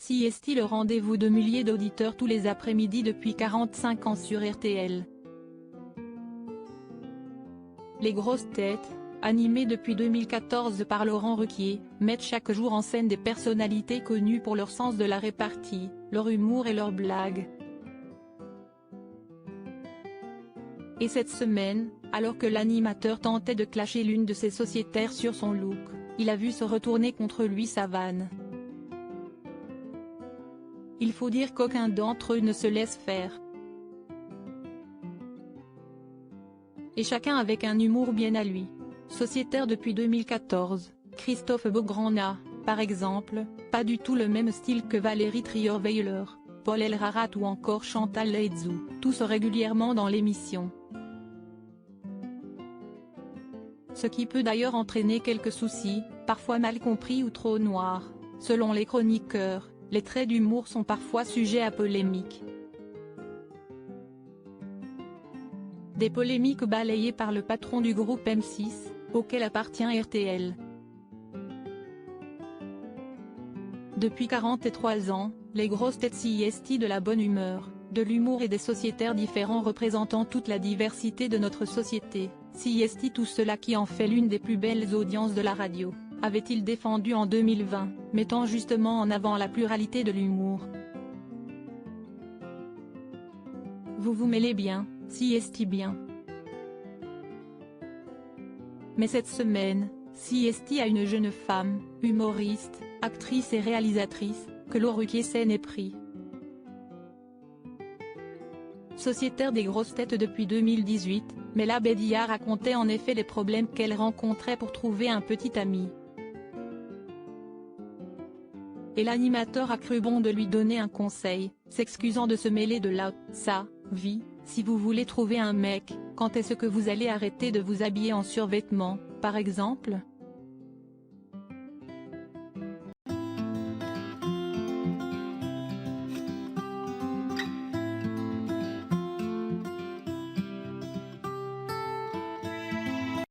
CST, le rendez-vous de milliers d'auditeurs tous les après-midi depuis 45 ans sur RTL. Les grosses têtes, animées depuis 2014 par Laurent Ruquier, mettent chaque jour en scène des personnalités connues pour leur sens de la répartie, leur humour et leurs blagues. Et cette semaine, alors que l'animateur tentait de clasher l'une de ses sociétaires sur son look, il a vu se retourner contre lui sa vanne. Il faut dire qu'aucun d'entre eux ne se laisse faire. Et chacun avec un humour bien à lui. Sociétaire depuis 2014, Christophe Beaugrand n'a, par exemple, pas du tout le même style que Valérie Trierweiler, Paul Elrarat ou encore Chantal Laizou, tous régulièrement dans l'émission. Ce qui peut d'ailleurs entraîner quelques soucis, parfois mal compris ou trop noirs. Selon les chroniqueurs, les traits d'humour sont parfois sujets à polémique. Des polémiques balayées par le patron du groupe M6, auquel appartient RTL. Depuis 43 ans, les grosses têtes CST de la bonne humeur, de l'humour et des sociétaires différents représentant toute la diversité de notre société, CST, tout cela qui en fait l'une des plus belles audiences de la radio, avait-il défendu en 2020, mettant justement en avant la pluralité de l'humour. Vous vous mêlez bien, CST bien. Mais cette semaine, CST a une jeune femme, humoriste, actrice et réalisatrice, que Laurent Ruquier s'en est pris. Sociétaire des grosses têtes depuis 2018, Mela Bédia racontait en effet les problèmes qu'elle rencontrait pour trouver un petit ami. Et l'animateur a cru bon de lui donner un conseil, s'excusant de se mêler de sa vie. Si vous voulez trouver un mec, quand est-ce que vous allez arrêter de vous habiller en survêtement, par exemple ?